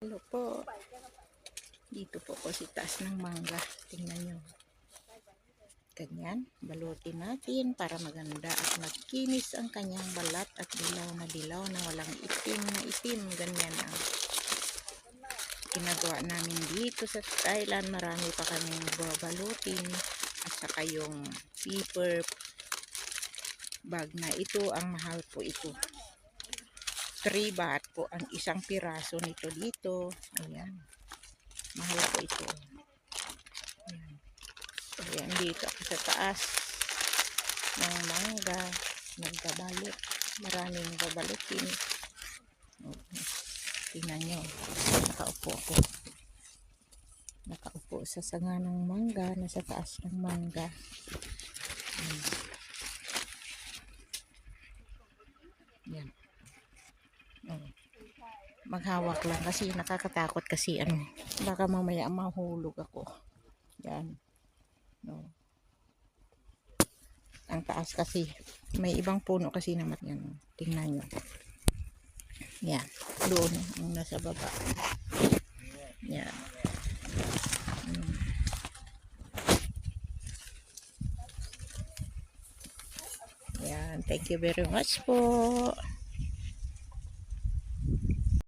Hello po. Dito po ko sa taas ng mangga. Tingnan nyo. Ganyan. Balutin natin para maganda at magkinis ang kanyang balat at dilaw na walang itim na itim. Ganyan ang ginagawa namin dito sa Thailand. Marami pa kaming babalutin at saka yung paper bag na ito. Ang mahal po ito. 3 baht po ang isang piraso nito dito. Ayan. Mahal po ito. Ayan. Ayan, dito ako sa taas ng mangga. Nagbabalot. Maraming babalutin. Tingnan nyo. Nakaupo ako. Nakaupo sa sanga ng mangga. Nasa taas ng mangga. Ayan. Ayan. Maghawak lang kasi nakakatakot kasi baka mamaya mahulog ako. Yan. No. Ang taas kasi may ibang puno kasi naman yan. Tingnan nyo. Yan. Doon ang nasa baba. Yan. Yan. Thank you very much po.